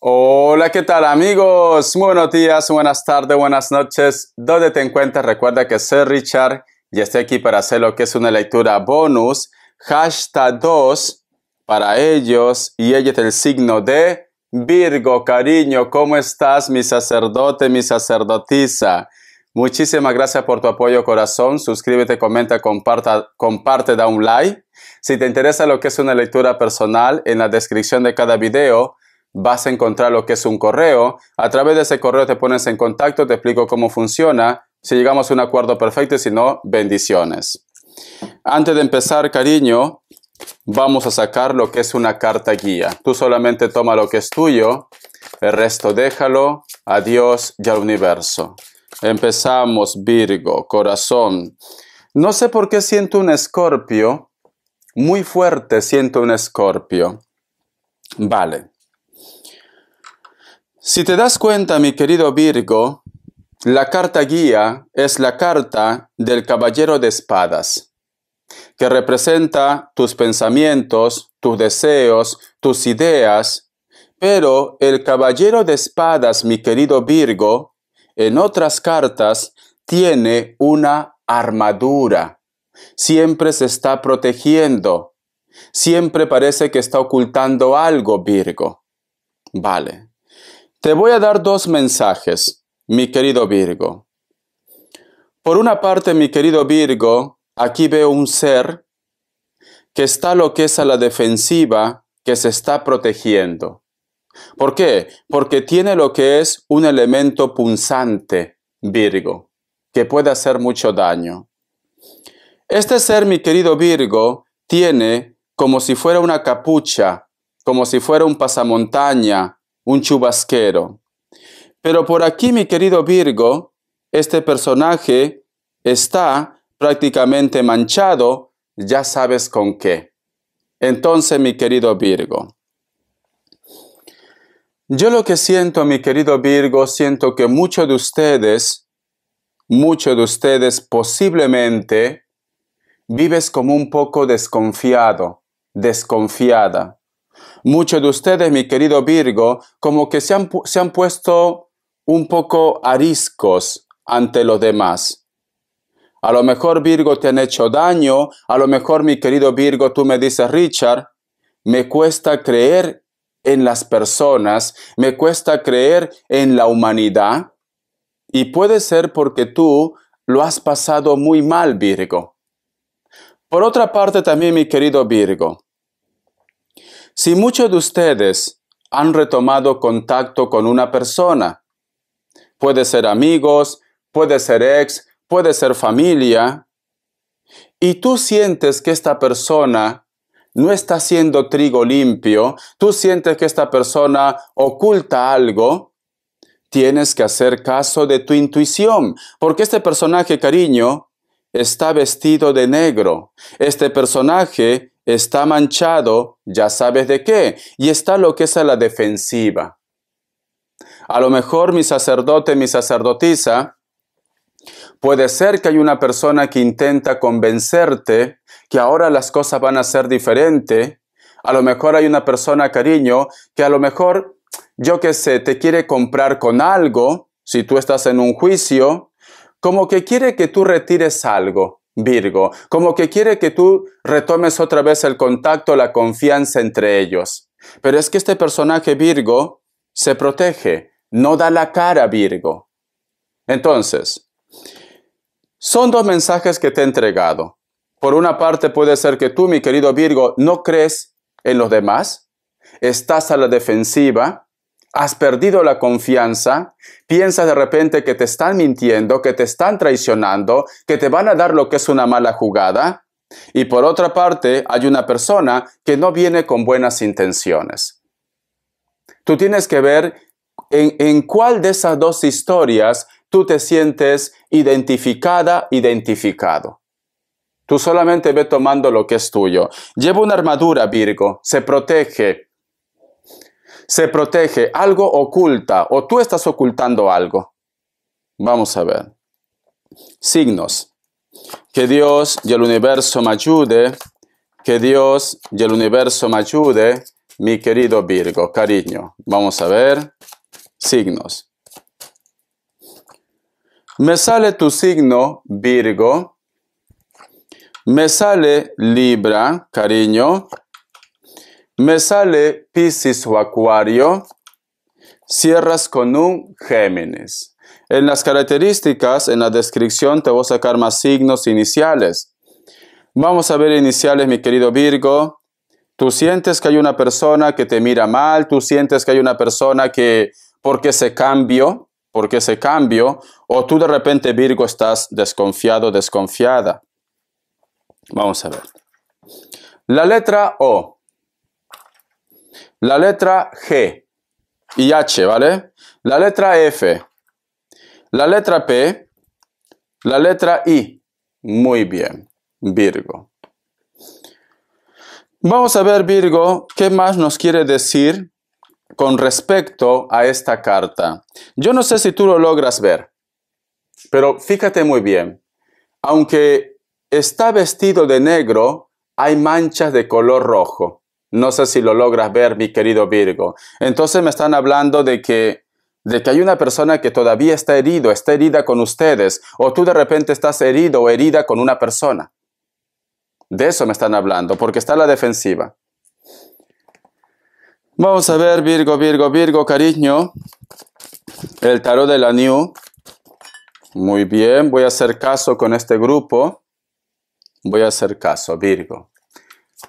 Hola, ¿qué tal amigos? Muy buenos días, buenas tardes, buenas noches. ¿Dónde te encuentras? Recuerda que soy Richard y estoy aquí para hacer lo que es una lectura bonus. Hashtag 2 para ellos y ella es el signo de Virgo. Cariño, ¿cómo estás, mi sacerdote, mi sacerdotisa? Muchísimas gracias por tu apoyo, corazón. Suscríbete, comenta, comparte, da un like. Si te interesa lo que es una lectura personal, en la descripción de cada video vas a encontrar lo que es un correo. A través de ese correo te pones en contacto, te explico cómo funciona. Si llegamos a un acuerdo perfecto y si no, bendiciones. Antes de empezar, cariño, vamos a sacar lo que es una carta guía. Tú solamente toma lo que es tuyo, el resto déjalo a Dios y al universo. Empezamos, Virgo, corazón. No sé por qué siento un escorpio. Muy fuerte siento un escorpio. Vale. Si te das cuenta, mi querido Virgo, la carta guía es la carta del caballero de espadas, que representa tus pensamientos, tus deseos, tus ideas, pero el caballero de espadas, mi querido Virgo, en otras cartas tiene una armadura, siempre se está protegiendo, siempre parece que está ocultando algo, Virgo. Vale. Te voy a dar dos mensajes, mi querido Virgo. Por una parte, mi querido Virgo, aquí veo un ser que está lo que es a la defensiva, que se está protegiendo. ¿Por qué? Porque tiene lo que es un elemento punzante, Virgo, que puede hacer mucho daño. Este ser, mi querido Virgo, tiene como si fuera una capucha, como si fuera un pasamontaña, un chubasquero. Pero por aquí, mi querido Virgo, este personaje está prácticamente manchado, ya sabes con qué. Entonces, mi querido Virgo, yo lo que siento, mi querido Virgo, siento que muchos de ustedes posiblemente vives como un poco desconfiado, desconfiada. Muchos de ustedes, mi querido Virgo, como que se han puesto un poco ariscos ante los demás. A lo mejor, Virgo, te han hecho daño. A lo mejor, mi querido Virgo, tú me dices, Richard, me cuesta creer en las personas, me cuesta creer en la humanidad. Y puede ser porque tú lo has pasado muy mal, Virgo. Por otra parte, también, mi querido Virgo, si muchos de ustedes han retomado contacto con una persona, puede ser amigos, puede ser ex, puede ser familia, y tú sientes que esta persona no está haciendo trigo limpio, tú sientes que esta persona oculta algo, tienes que hacer caso de tu intuición, porque este personaje, cariño, está vestido de negro. Este personaje está manchado, ya sabes de qué, y está lo que es a la defensiva. A lo mejor, mi sacerdote, mi sacerdotisa, puede ser que hay una persona que intenta convencerte que ahora las cosas van a ser diferentes. A lo mejor hay una persona, cariño, que a lo mejor, yo qué sé, te quiere comprar con algo, si tú estás en un juicio, como que quiere que tú retires algo, Virgo, como que quiere que tú retomes otra vez el contacto, la confianza entre ellos. Pero es que este personaje, Virgo, se protege, no da la cara, Virgo. Entonces, son dos mensajes que te he entregado. Por una parte puede ser que tú, mi querido Virgo, no crees en los demás, estás a la defensiva, has perdido la confianza, piensas de repente que te están mintiendo, que te están traicionando, que te van a dar lo que es una mala jugada. Y por otra parte, hay una persona que no viene con buenas intenciones. Tú tienes que ver en cuál de esas dos historias tú te sientes identificada, identificado. Tú solamente ve tomando lo que es tuyo. Lleva una armadura, Virgo, se protege, algo oculta o tú estás ocultando algo. Vamos a ver. Signos. Que Dios y el universo me ayude, que Dios y el universo me ayude mi querido Virgo, cariño. Vamos a ver. Signos. Me sale tu signo, Virgo. Me sale Libra, cariño. Me sale Piscis o Acuario. Cierras con un Géminis. En las características, en la descripción, te voy a sacar más signos iniciales. Vamos a ver iniciales, mi querido Virgo. Tú sientes que hay una persona que te mira mal, tú sientes que hay una persona que, ¿por qué ese cambio? O tú de repente, Virgo, estás desconfiado, desconfiada. Vamos a ver. La letra O, la letra G y H, ¿vale? La letra F, la letra P, la letra I. Muy bien, Virgo. Vamos a ver, Virgo, qué más nos quiere decir con respecto a esta carta. Yo no sé si tú lo logras ver, pero fíjate muy bien. Aunque está vestido de negro, hay manchas de color rojo. No sé si lo logras ver, mi querido Virgo. Entonces me están hablando de que hay una persona que todavía está herida con ustedes, o tú de repente estás herido o herida con una persona. De eso me están hablando, porque está a la defensiva. Vamos a ver, Virgo, cariño. El tarot de la New. Muy bien, voy a hacer caso con este grupo. Voy a hacer caso, Virgo.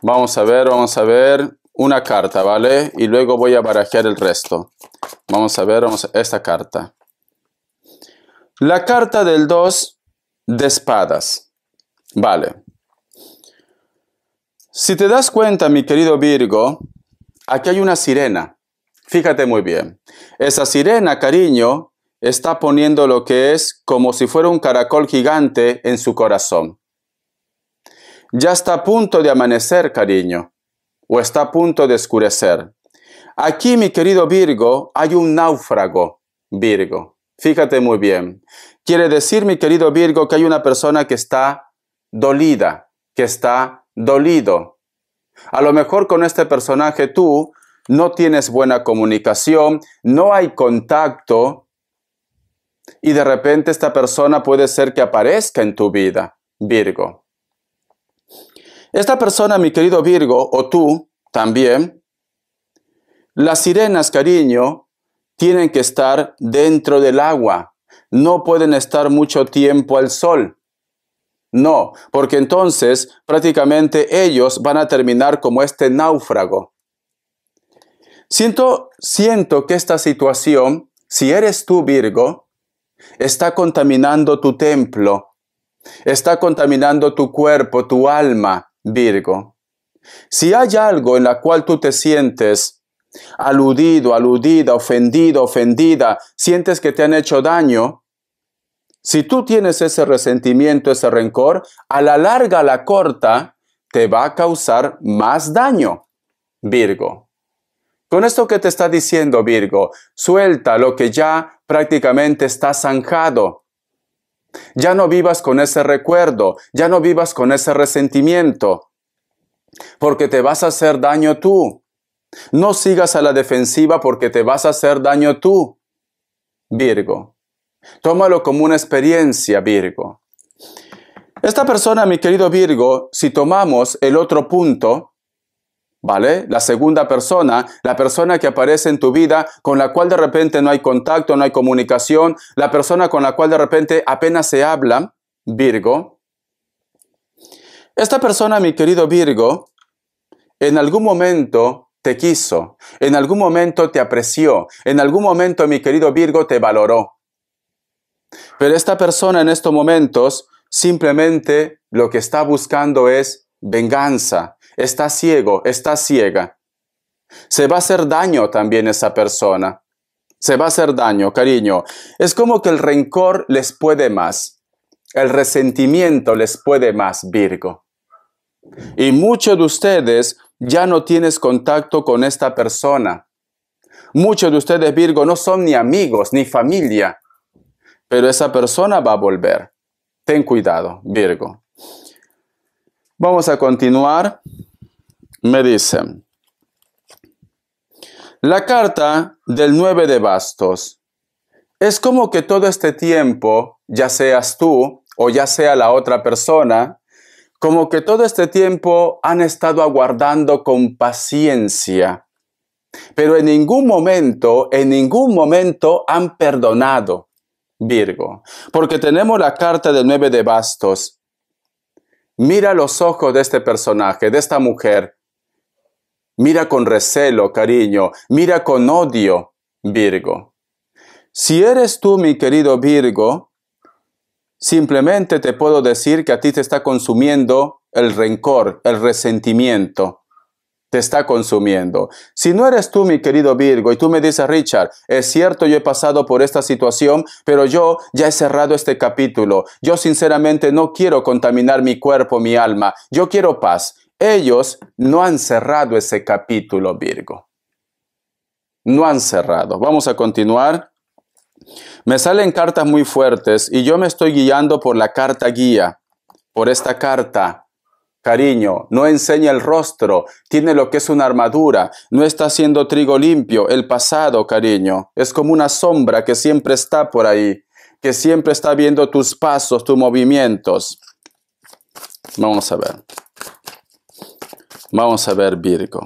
Vamos a ver una carta, ¿vale? Y luego voy a barajear el resto. Vamos a ver esta carta. La carta del 2 de espadas. Vale. Si te das cuenta, mi querido Virgo, aquí hay una sirena. Fíjate muy bien. Esa sirena, cariño, está poniendo lo que es como si fuera un caracol gigante en su corazón. Ya está a punto de amanecer, cariño, o está a punto de oscurecer. Aquí, mi querido Virgo, hay un náufrago, Virgo. Fíjate muy bien. Quiere decir, mi querido Virgo, que hay una persona que está dolida, que está dolido. A lo mejor con este personaje tú no tienes buena comunicación, no hay contacto, y de repente esta persona puede ser que aparezca en tu vida, Virgo. Esta persona, mi querido Virgo, o tú también, las sirenas, cariño, tienen que estar dentro del agua. No pueden estar mucho tiempo al sol. No, porque entonces prácticamente ellos van a terminar como este náufrago. Siento que esta situación, si eres tú, Virgo, está contaminando tu templo, está contaminando tu cuerpo, tu alma, Virgo. Si hay algo en la cual tú te sientes aludido, aludida, ofendido, ofendida, sientes que te han hecho daño, si tú tienes ese resentimiento, ese rencor, a la larga, a la corta, te va a causar más daño, Virgo. Con esto que te está diciendo, Virgo, suelta lo que ya prácticamente está zanjado. Ya no vivas con ese recuerdo, ya no vivas con ese resentimiento, porque te vas a hacer daño tú. No sigas a la defensiva porque te vas a hacer daño tú, Virgo. Tómalo como una experiencia, Virgo. Esta persona, mi querido Virgo, si tomamos el otro punto, ¿vale? La segunda persona, la persona que aparece en tu vida, con la cual de repente no hay contacto, no hay comunicación, la persona con la cual de repente apenas se habla, Virgo. Esta persona, mi querido Virgo, en algún momento te quiso, en algún momento te apreció, en algún momento, mi querido Virgo, te valoró. Pero esta persona en estos momentos simplemente lo que está buscando es venganza. Está ciego, está ciega. Se va a hacer daño también esa persona. Se va a hacer daño, cariño. Es como que el rencor les puede más. El resentimiento les puede más, Virgo. Y muchos de ustedes ya no tienes contacto con esta persona. Muchos de ustedes, Virgo, no son ni amigos ni familia. Pero esa persona va a volver. Ten cuidado, Virgo. Vamos a continuar. Me dicen, La carta del 9 de bastos. Es como que todo este tiempo, ya seas tú o ya sea la otra persona, como que todo este tiempo han estado aguardando con paciencia, pero en ningún momento han perdonado, Virgo, porque tenemos la carta del 9 de bastos. Mira los ojos de este personaje, de esta mujer. Mira con recelo, cariño, mira con odio, Virgo. Si eres tú, mi querido Virgo, simplemente te puedo decir que a ti te está consumiendo el rencor, el resentimiento. Te está consumiendo. Si no eres tú, mi querido Virgo, y tú me dices, Richard, es cierto, yo he pasado por esta situación, pero yo ya he cerrado este capítulo. Yo sinceramente no quiero contaminar mi cuerpo, mi alma. Yo quiero paz. Ellos no han cerrado ese capítulo, Virgo. No han cerrado. Vamos a continuar. Me salen cartas muy fuertes y yo me estoy guiando por la carta guía, por esta carta. Cariño, no enseña el rostro, tiene lo que es una armadura, no está haciendo trigo limpio, el pasado, cariño. Es como una sombra que siempre está por ahí, que siempre está viendo tus pasos, tus movimientos. Vamos a ver. Vamos a ver, Virgo.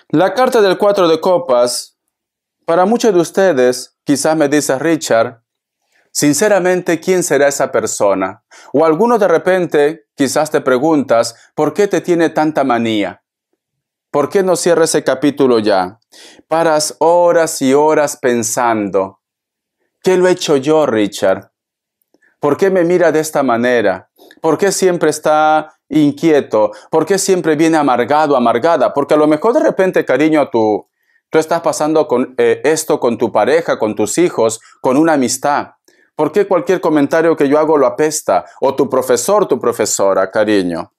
La carta del 4 de copas, para muchos de ustedes, quizás me dice Richard, sinceramente, ¿quién será esa persona? O alguno de repente, quizás te preguntas, ¿por qué te tiene tanta manía? ¿Por qué no cierra ese capítulo ya? Paras horas y horas pensando, ¿qué lo he hecho yo, Richard? ¿Por qué me mira de esta manera? ¿Por qué siempre está inquieto? ¿Por qué siempre viene amargado, amargada? Porque a lo mejor de repente, cariño, tú estás pasando con esto con tu pareja, con tus hijos, con una amistad. ¿Por qué cualquier comentario que yo hago lo apesta? O tu profesor, tu profesora, cariño.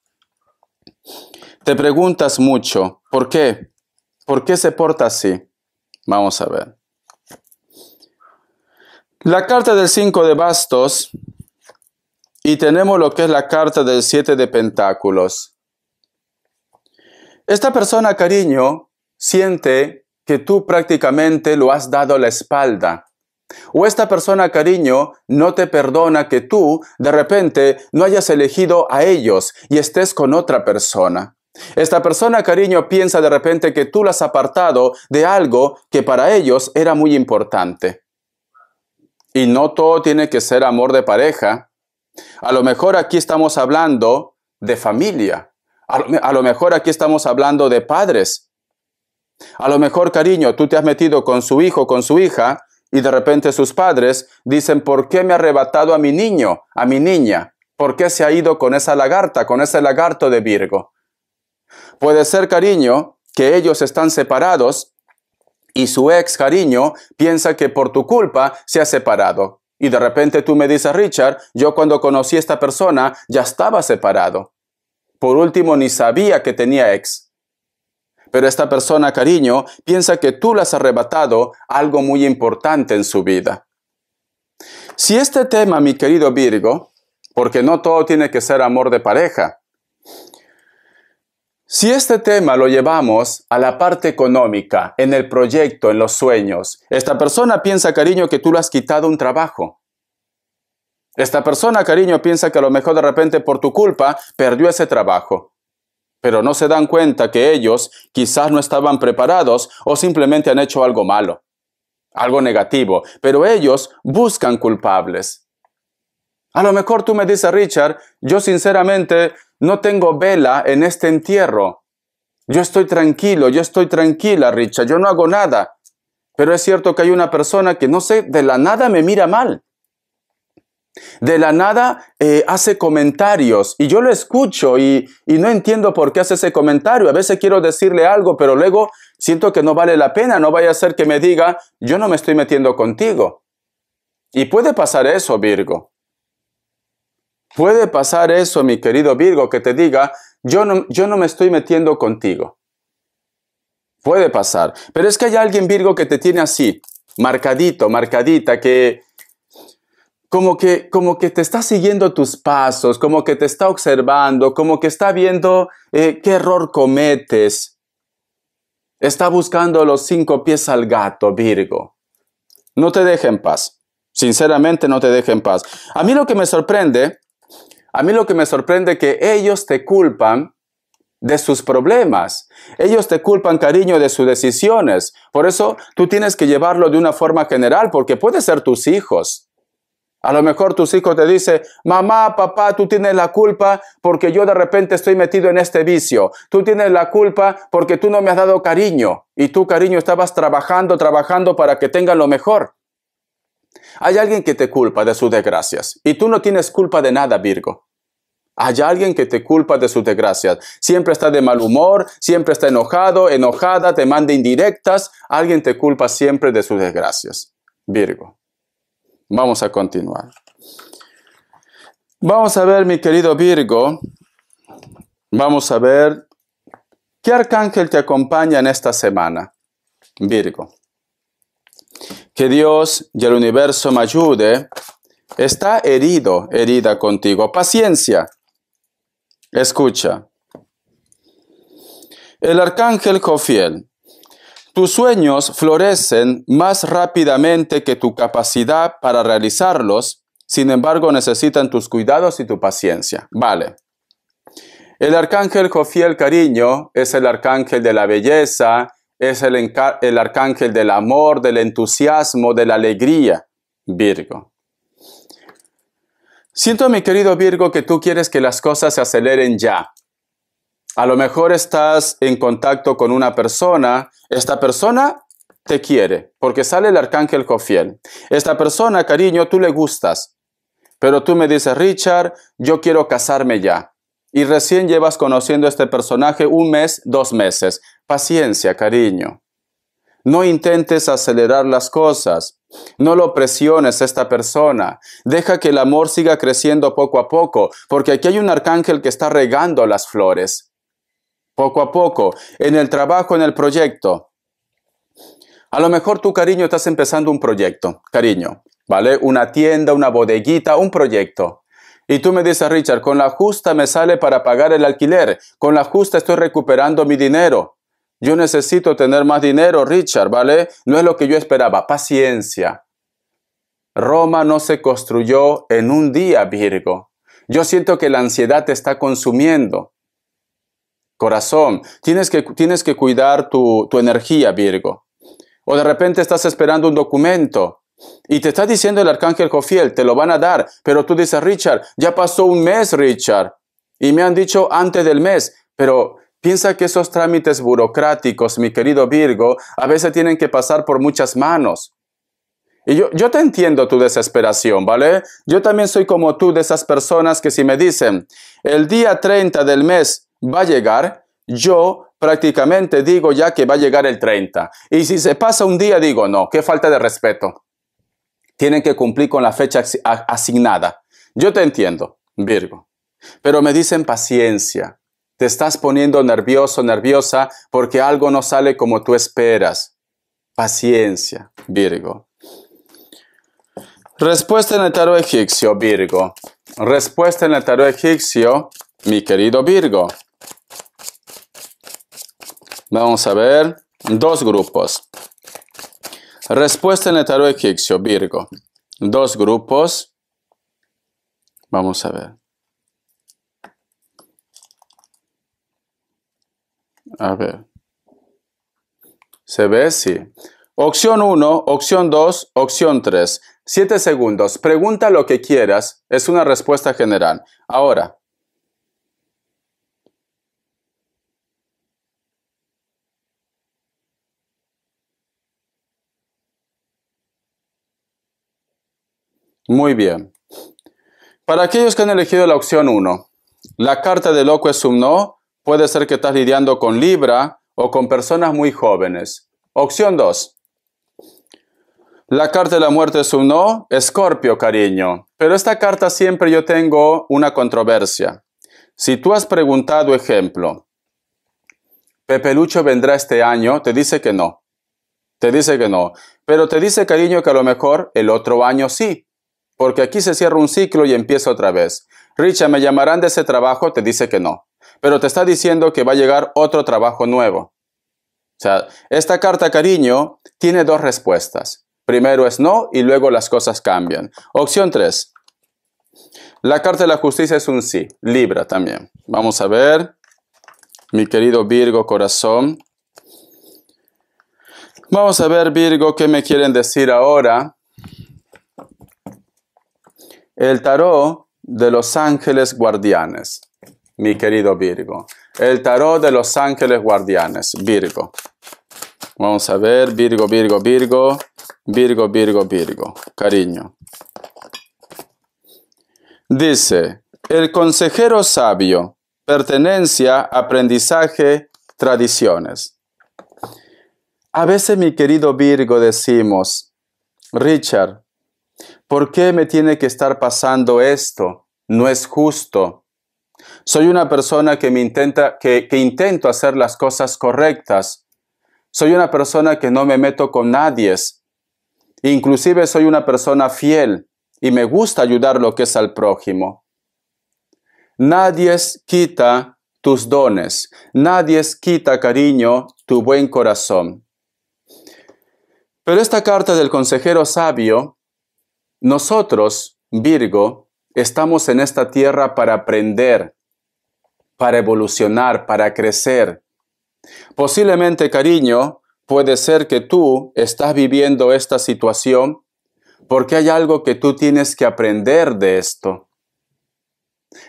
Te preguntas mucho, ¿por qué? ¿Por qué se porta así? Vamos a ver. La carta del 5 de bastos y tenemos lo que es la carta del 7 de pentáculos. Esta persona, cariño, siente que tú prácticamente lo has dado la espalda. O esta persona, cariño, no te perdona que tú, de repente, no hayas elegido a ellos y estés con otra persona. Esta persona, cariño, piensa de repente que tú la has apartado de algo que para ellos era muy importante. Y no todo tiene que ser amor de pareja. A lo mejor aquí estamos hablando de familia. A lo mejor aquí estamos hablando de padres. A lo mejor, cariño, tú te has metido con su hijo, con su hija, y de repente sus padres dicen, ¿por qué me ha arrebatado a mi niño, a mi niña? ¿Por qué se ha ido con esa lagarta, con ese lagarto de Virgo? Puede ser, cariño, que ellos están separados y su ex, cariño, piensa que por tu culpa se ha separado. Y de repente tú me dices, Richard, yo cuando conocí a esta persona ya estaba separado. Por último, ni sabía que tenía ex. Pero esta persona, cariño, piensa que tú le has arrebatado algo muy importante en su vida. Si este tema, mi querido Virgo, porque no todo tiene que ser amor de pareja, si este tema lo llevamos a la parte económica, en el proyecto, en los sueños, esta persona piensa, cariño, que tú le has quitado un trabajo. Esta persona, cariño, piensa que a lo mejor de repente por tu culpa perdió ese trabajo. Pero no se dan cuenta que ellos quizás no estaban preparados o simplemente han hecho algo malo, algo negativo, pero ellos buscan culpables. A lo mejor tú me dices, Richard, yo sinceramente no tengo vela en este entierro. Yo estoy tranquilo, yo estoy tranquila, Richard, yo no hago nada. Pero es cierto que hay una persona que no sé, de la nada me mira mal. De la nada hace comentarios y yo lo escucho y no entiendo por qué hace ese comentario. A veces quiero decirle algo, pero luego siento que no vale la pena. No vaya a ser que me diga, yo no me estoy metiendo contigo. Y puede pasar eso, Virgo. Puede pasar eso, mi querido Virgo, que te diga, yo no me estoy metiendo contigo. Puede pasar. Pero es que hay alguien, Virgo, que te tiene así, marcadito, marcadita, que como que te está siguiendo tus pasos, como que te está observando, como que está viendo qué error cometes. Está buscando los 5 pies al gato, Virgo. No te deje en paz. Sinceramente, no te deje en paz. A mí lo que me sorprende es que ellos te culpan de sus problemas. Ellos te culpan, cariño, de sus decisiones. Por eso tú tienes que llevarlo de una forma general, porque puede ser tus hijos. A lo mejor tus hijos te dicen, mamá, papá, tú tienes la culpa porque yo de repente estoy metido en este vicio. Tú tienes la culpa porque tú no me has dado cariño. Y tú, cariño, estabas trabajando para que tengan lo mejor. Hay alguien que te culpa de sus desgracias. Y tú no tienes culpa de nada, Virgo. Hay alguien que te culpa de sus desgracias. Siempre está de mal humor, siempre está enojado, enojada, te manda indirectas. Alguien te culpa siempre de sus desgracias. Virgo. Vamos a continuar. Vamos a ver, mi querido Virgo. Vamos a ver qué arcángel te acompaña en esta semana. Virgo. Que Dios y el universo me ayude. Está herida contigo. Paciencia. Escucha. El arcángel Jofiel. Tus sueños florecen más rápidamente que tu capacidad para realizarlos. Sin embargo, necesitan tus cuidados y tu paciencia. Vale. El arcángel Jofiel, cariño, es el arcángel de la belleza, es el arcángel del amor, del entusiasmo, de la alegría. Virgo. Siento, mi querido Virgo, que tú quieres que las cosas se aceleren ya. A lo mejor estás en contacto con una persona. Esta persona te quiere, porque sale el arcángel Jofiel. Esta persona, cariño, tú le gustas. Pero tú me dices, Richard, yo quiero casarme ya. Y recién llevas conociendo a este personaje 1 mes, 2 meses. Paciencia, cariño. No intentes acelerar las cosas. No lo presiones a esta persona. Deja que el amor siga creciendo poco a poco, porque aquí hay un arcángel que está regando las flores. Poco a poco, en el trabajo, en el proyecto. A lo mejor tú, cariño, estás empezando un proyecto, cariño, ¿vale? Una tienda, una bodeguita, un proyecto. Y tú me dices, Richard, con la justa me sale para pagar el alquiler. Con la justa estoy recuperando mi dinero. Yo necesito tener más dinero, Richard, ¿vale? No es lo que yo esperaba. Paciencia. Roma no se construyó en un día, Virgo. Yo siento que la ansiedad te está consumiendo. Corazón, tienes que cuidar tu energía, Virgo. O de repente estás esperando un documento y te está diciendo el arcángel Jofiel, te lo van a dar. Pero tú dices, Richard, ya pasó 1 mes, Richard. Y me han dicho antes del mes, pero... Piensa que esos trámites burocráticos, mi querido Virgo, a veces tienen que pasar por muchas manos. Y yo te entiendo tu desesperación, ¿vale? Yo también soy como tú, de esas personas que si me dicen, el día 30 del mes va a llegar, yo prácticamente digo ya que va a llegar el 30. Y si se pasa un día, digo, no, qué falta de respeto. Tienen que cumplir con la fecha asignada. Yo te entiendo, Virgo. Pero me dicen paciencia. Te estás poniendo nervioso, nerviosa, porque algo no sale como tú esperas. Paciencia, Virgo. Respuesta en el tarot egipcio, Virgo. Respuesta en el tarot egipcio, mi querido Virgo. Vamos a ver 2 grupos. Respuesta en el tarot egipcio, Virgo. 2 grupos. Vamos a ver. A ver. ¿Se ve? Sí. Opción 1, opción 2, opción 3. 7 segundos. Pregunta lo que quieras. Es una respuesta general. Ahora. Muy bien. Para aquellos que han elegido la opción 1, la carta de loco es un no. Puede ser que estás lidiando con Libra o con personas muy jóvenes. Opción 2. La carta de la muerte es un no. Escorpio, cariño. Pero esta carta siempre yo tengo una controversia. Si tú has preguntado, ejemplo, ¿Pepe Lucho vendrá este año? Te dice que no. Te dice que no. Pero te dice, cariño, que a lo mejor el otro año sí. Porque aquí se cierra un ciclo y empieza otra vez. Richard, ¿me llamarán de ese trabajo? Te dice que no. Pero te está diciendo que va a llegar otro trabajo nuevo. sea, esta carta, cariño, tiene dos respuestas. Primero es no y luego las cosas cambian. Opción 3. La carta de la justicia es un sí. Libra también. Vamos a ver. Mi querido Virgo, corazón. Vamos a ver, Virgo, qué me quieren decir ahora. El tarot de los ángeles guardianes. Mi querido Virgo. El tarot de los ángeles guardianes. Virgo. Vamos a ver. Virgo, Virgo, Virgo. Virgo, Virgo, Virgo. Cariño. Dice, el consejero sabio, pertenencia, aprendizaje, tradiciones. A veces, mi querido Virgo, decimos, Richard, ¿por qué me tiene que estar pasando esto? No es justo. Soy una persona que intento hacer las cosas correctas. Soy una persona que no me meto con nadie. Inclusive soy una persona fiel. Y me gusta ayudar lo que es al prójimo. Nadie quita tus dones. Nadie quita, cariño, tu buen corazón. Pero esta carta del consejero sabio, nosotros, Virgo, estamos en esta tierra para aprender, para evolucionar, para crecer. Posiblemente, cariño, puede ser que tú estás viviendo esta situación porque hay algo que tú tienes que aprender de esto.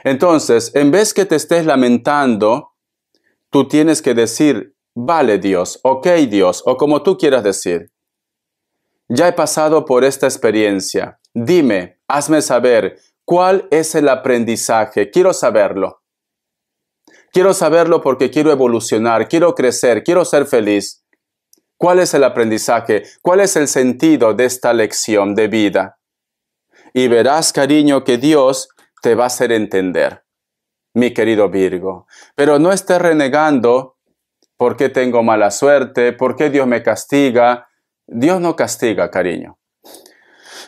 Entonces, en vez que te estés lamentando, tú tienes que decir, vale Dios, ok Dios, o como tú quieras decir. Ya he pasado por esta experiencia. Dime, hazme saber, ¿cuál es el aprendizaje? Quiero saberlo. Quiero saberlo porque quiero evolucionar, quiero crecer, quiero ser feliz. ¿Cuál es el aprendizaje? ¿Cuál es el sentido de esta lección de vida? Y verás, cariño, que Dios te va a hacer entender, mi querido Virgo. Pero no estés renegando por qué tengo mala suerte, por qué Dios me castiga. Dios no castiga, cariño.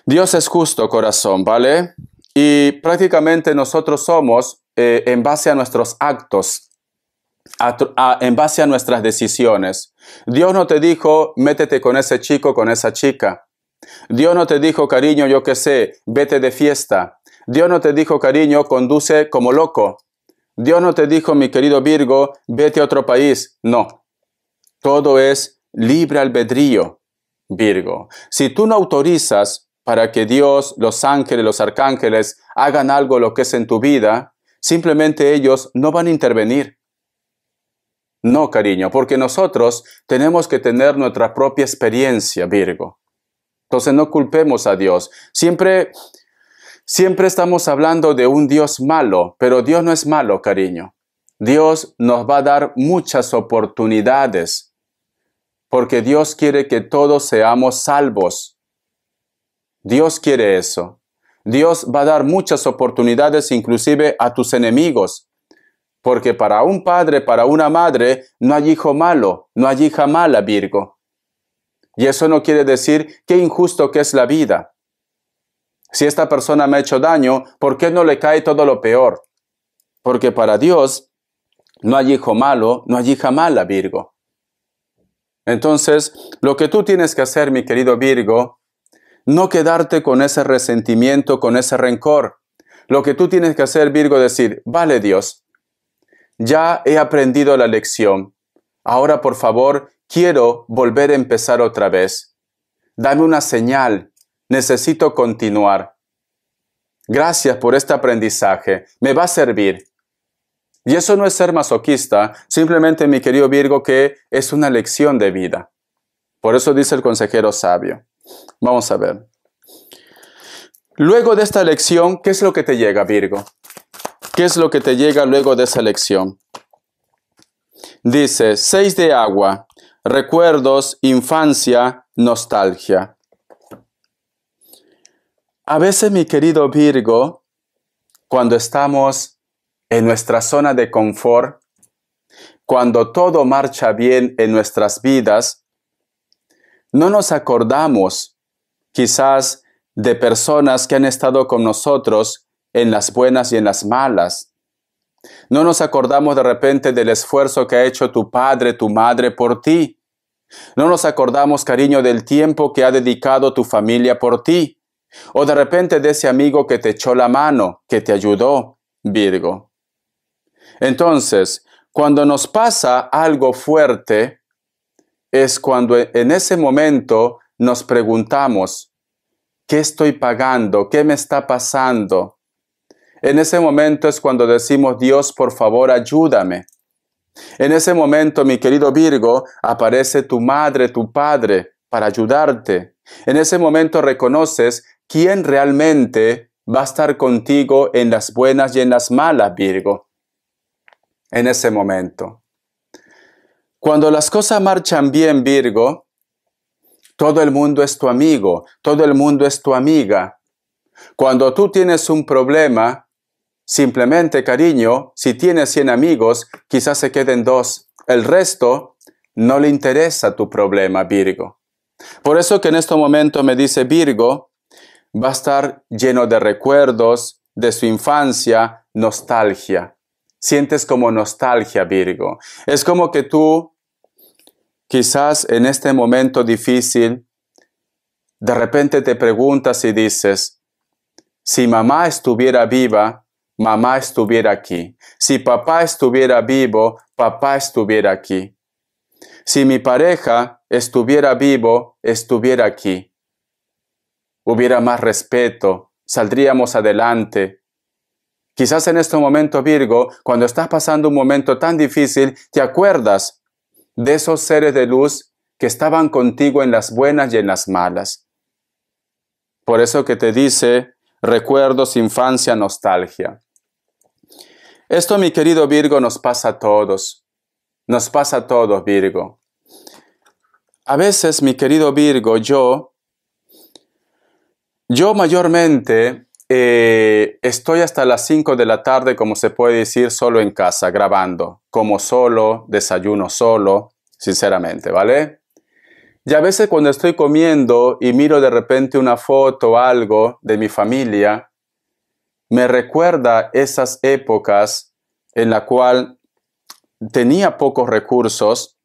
Dios es justo, corazón, ¿vale? Y prácticamente nosotros somos, en base a nuestros actos, en base a nuestras decisiones. Dios no te dijo, métete con ese chico, con esa chica. Dios no te dijo, cariño, yo qué sé, vete de fiesta. Dios no te dijo, cariño, conduce como loco. Dios no te dijo, mi querido Virgo, vete a otro país. No. Todo es libre albedrío, Virgo. Si tú no autorizas para que Dios, los ángeles, los arcángeles hagan algo lo que es en tu vida, simplemente ellos no van a intervenir. No, cariño, porque nosotros tenemos que tener nuestra propia experiencia, Virgo. Entonces no culpemos a Dios. Siempre estamos hablando de un Dios malo, pero Dios no es malo, cariño. Dios nos va a dar muchas oportunidades, porque Dios quiere que todos seamos salvos. Dios quiere eso. Dios va a dar muchas oportunidades, inclusive a tus enemigos. Porque para un padre, para una madre, no hay hijo malo, no hay hija mala, Virgo. Y eso no quiere decir qué injusto que es la vida. Si esta persona me ha hecho daño, ¿por qué no le cae todo lo peor? Porque para Dios no hay hijo malo, no hay hija mala, Virgo. Entonces, lo que tú tienes que hacer, mi querido Virgo, no quedarte con ese resentimiento, con ese rencor. Lo que tú tienes que hacer, Virgo, es decir, vale Dios, ya he aprendido la lección. Ahora, por favor, quiero volver a empezar otra vez. Dame una señal. Necesito continuar. Gracias por este aprendizaje. Me va a servir. Y eso no es ser masoquista, simplemente, mi querido Virgo, que es una lección de vida. Por eso dice el consejero sabio. Vamos a ver. Luego de esta lección, ¿qué es lo que te llega, Virgo? ¿Qué es lo que te llega luego de esa lección? Dice, 6 de agua, recuerdos, infancia, nostalgia. A veces, mi querido Virgo, cuando estamos en nuestra zona de confort, cuando todo marcha bien en nuestras vidas, no nos acordamos quizás de personas que han estado con nosotros en las buenas y en las malas. No nos acordamos de repente del esfuerzo que ha hecho tu padre, tu madre por ti. No nos acordamos, cariño, del tiempo que ha dedicado tu familia por ti. O de repente de ese amigo que te echó la mano, que te ayudó, Virgo. Entonces, cuando nos pasa algo fuerte, es cuando en ese momento nos preguntamos, ¿qué estoy pagando? ¿Qué me está pasando? En ese momento es cuando decimos, Dios, por favor, ayúdame. En ese momento, mi querido Virgo, aparece tu madre, tu padre, para ayudarte. En ese momento reconoces quién realmente va a estar contigo en las buenas y en las malas, Virgo. En ese momento. Cuando las cosas marchan bien, Virgo, todo el mundo es tu amigo, todo el mundo es tu amiga. Cuando tú tienes un problema, simplemente, cariño, si tienes 100 amigos, quizás se queden 2. El resto no le interesa tu problema, Virgo. Por eso que en este momento me dice Virgo, va a estar lleno de recuerdos de su infancia, nostalgia. Sientes como nostalgia, Virgo. Es como que tú, quizás en este momento difícil, de repente te preguntas y dices, si mamá estuviera viva, mamá estuviera aquí. Si papá estuviera vivo, papá estuviera aquí. Si mi pareja estuviera vivo, estuviera aquí. Hubiera más respeto, saldríamos adelante. Quizás en este momento, Virgo, cuando estás pasando un momento tan difícil, te acuerdas de esos seres de luz que estaban contigo en las buenas y en las malas. Por eso que te dice, recuerdos, infancia, nostalgia. Esto, mi querido Virgo, nos pasa a todos. Nos pasa a todos, Virgo. A veces, mi querido Virgo, yo mayormente estoy hasta las 5 de la tarde, como se puede decir, solo en casa, grabando. Como solo, desayuno solo, sinceramente, ¿vale? Y a veces cuando estoy comiendo y miro de repente una foto o algo de mi familia, me recuerda esas épocas en la cual tenía pocos recursos,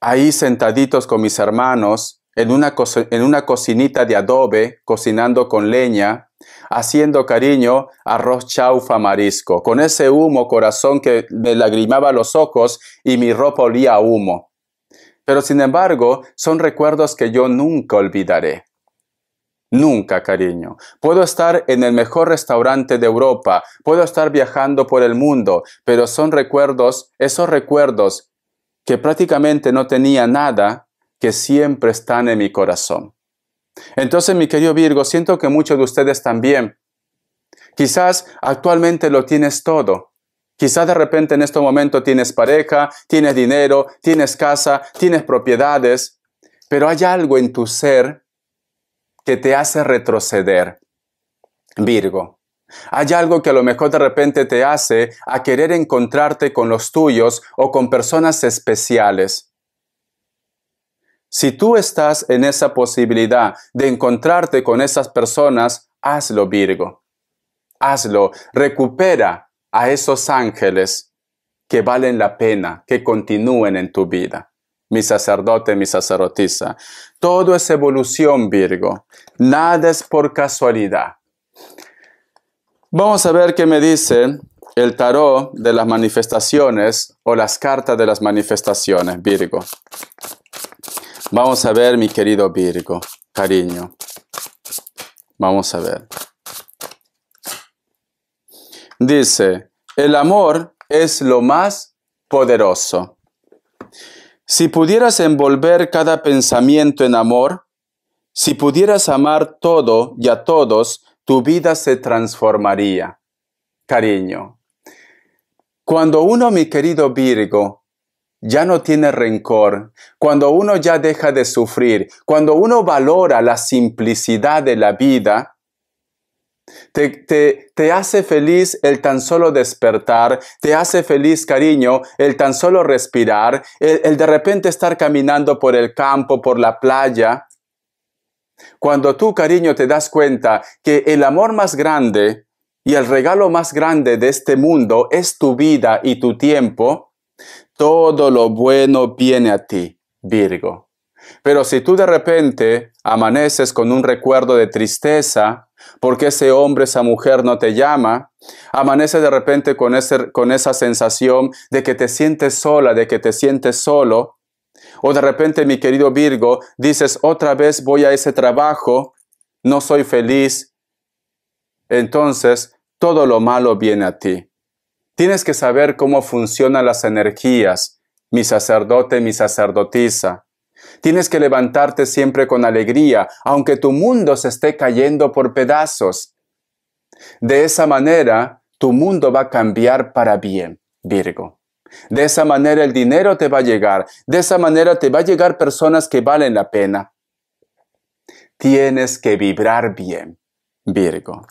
ahí sentaditos con mis hermanos, en una cocinita de adobe, cocinando con leña, haciendo, cariño, arroz chaufa marisco, con ese humo, corazón, que me lagrimaba los ojos y mi ropa olía a humo. Pero sin embargo, son recuerdos que yo nunca olvidaré. Nunca, cariño. Puedo estar en el mejor restaurante de Europa, puedo estar viajando por el mundo, pero son recuerdos, esos recuerdos que prácticamente no tenía nada, que siempre están en mi corazón. Entonces, mi querido Virgo, siento que muchos de ustedes también. Quizás actualmente lo tienes todo. Quizás de repente en este momento tienes pareja, tienes dinero, tienes casa, tienes propiedades, pero hay algo en tu ser que te hace retroceder, Virgo. Hay algo que a lo mejor de repente te hace a querer encontrarte con los tuyos o con personas especiales. Si tú estás en esa posibilidad de encontrarte con esas personas, hazlo, Virgo. Hazlo. Recupera a esos ángeles que valen la pena, que continúen en tu vida. Mi sacerdote, mi sacerdotisa. Todo es evolución, Virgo. Nada es por casualidad. Vamos a ver qué me dice el tarot de las manifestaciones o las cartas de las manifestaciones, Virgo. Vamos a ver, mi querido Virgo, cariño. Vamos a ver. Dice, el amor es lo más poderoso. Si pudieras envolver cada pensamiento en amor, si pudieras amar todo y a todos, tu vida se transformaría. Cariño. Cuando uno, mi querido Virgo, ya no tiene rencor, cuando uno ya deja de sufrir, cuando uno valora la simplicidad de la vida, te hace feliz el tan solo despertar, te hace feliz, cariño, el tan solo respirar, el de repente estar caminando por el campo, por la playa. Cuando tú, cariño, te das cuenta que el amor más grande y el regalo más grande de este mundo es tu vida y tu tiempo, todo lo bueno viene a ti. Virgo. Pero si tú de repente amaneces con un recuerdo de tristeza, porque ese hombre, esa mujer no te llama, amaneces de repente con esa sensación de que te sientes sola, de que te sientes solo, o de repente, mi querido Virgo, dices, otra vez voy a ese trabajo, no soy feliz, entonces todo lo malo viene a ti. Tienes que saber cómo funcionan las energías, mi sacerdote, mi sacerdotisa. Tienes que levantarte siempre con alegría, aunque tu mundo se esté cayendo por pedazos. De esa manera, tu mundo va a cambiar para bien, Virgo. De esa manera el dinero te va a llegar. De esa manera te va a llegar personas que valen la pena. Tienes que vibrar bien, Virgo.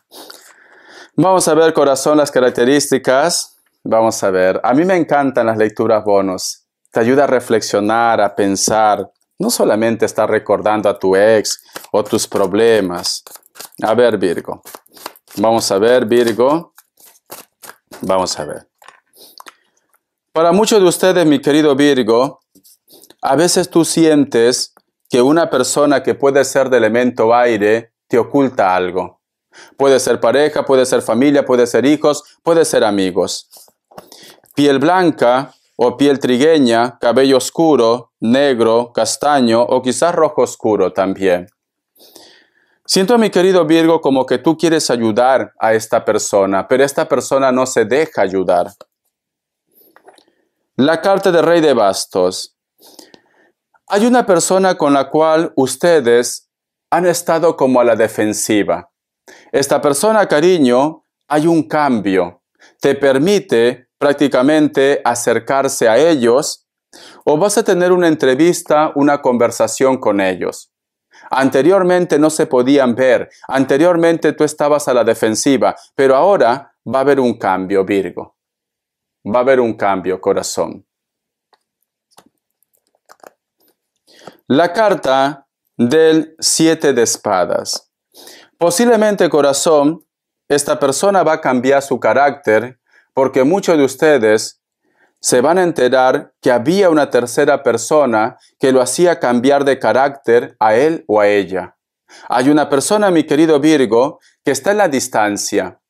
Vamos a ver, corazón, las características. Vamos a ver. A mí me encantan las lecturas bonus. Te ayuda a reflexionar, a pensar. No solamente estar recordando a tu ex o tus problemas. A ver, Virgo. Vamos a ver, Virgo. Vamos a ver. Para muchos de ustedes, mi querido Virgo, a veces tú sientes que una persona que puede ser de elemento aire te oculta algo. Puede ser pareja, puede ser familia, puede ser hijos, puede ser amigos. Piel blanca o piel trigueña, cabello oscuro, negro, castaño o quizás rojo oscuro también. Siento, mi querido Virgo, como que tú quieres ayudar a esta persona, pero esta persona no se deja ayudar. La carta de Rey de Bastos. Hay una persona con la cual ustedes han estado como a la defensiva. Esta persona, cariño, hay un cambio. Te permite prácticamente acercarse a ellos o vas a tener una entrevista, una conversación con ellos. Anteriormente no se podían ver, anteriormente tú estabas a la defensiva, pero ahora va a haber un cambio, Virgo. Va a haber un cambio, corazón. La carta del 7 de espadas. Posiblemente, corazón, esta persona va a cambiar su carácter porque muchos de ustedes se van a enterar que había una tercera persona que lo hacía cambiar de carácter a él o a ella. Hay una persona, mi querido Virgo, que está en la distancia,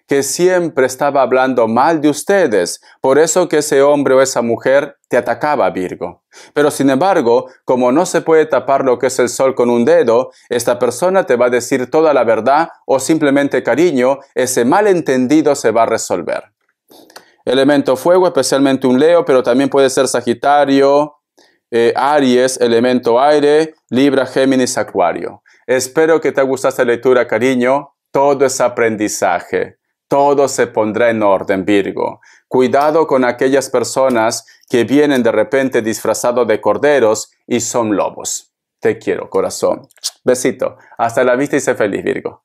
que siempre estaba hablando mal de ustedes, por eso que ese hombre o esa mujer te atacaba, Virgo. Pero sin embargo, como no se puede tapar lo que es el sol con un dedo, esta persona te va a decir toda la verdad o simplemente, cariño, ese malentendido se va a resolver. Elemento fuego, especialmente un Leo, pero también puede ser Sagitario, Aries, elemento aire, Libra, Géminis, Acuario. Espero que te guste esta lectura, cariño. Todo es aprendizaje. Todo se pondrá en orden, Virgo. Cuidado con aquellas personas que vienen de repente disfrazados de corderos y son lobos. Te quiero, corazón. Besito. Hasta la vista y sé feliz, Virgo.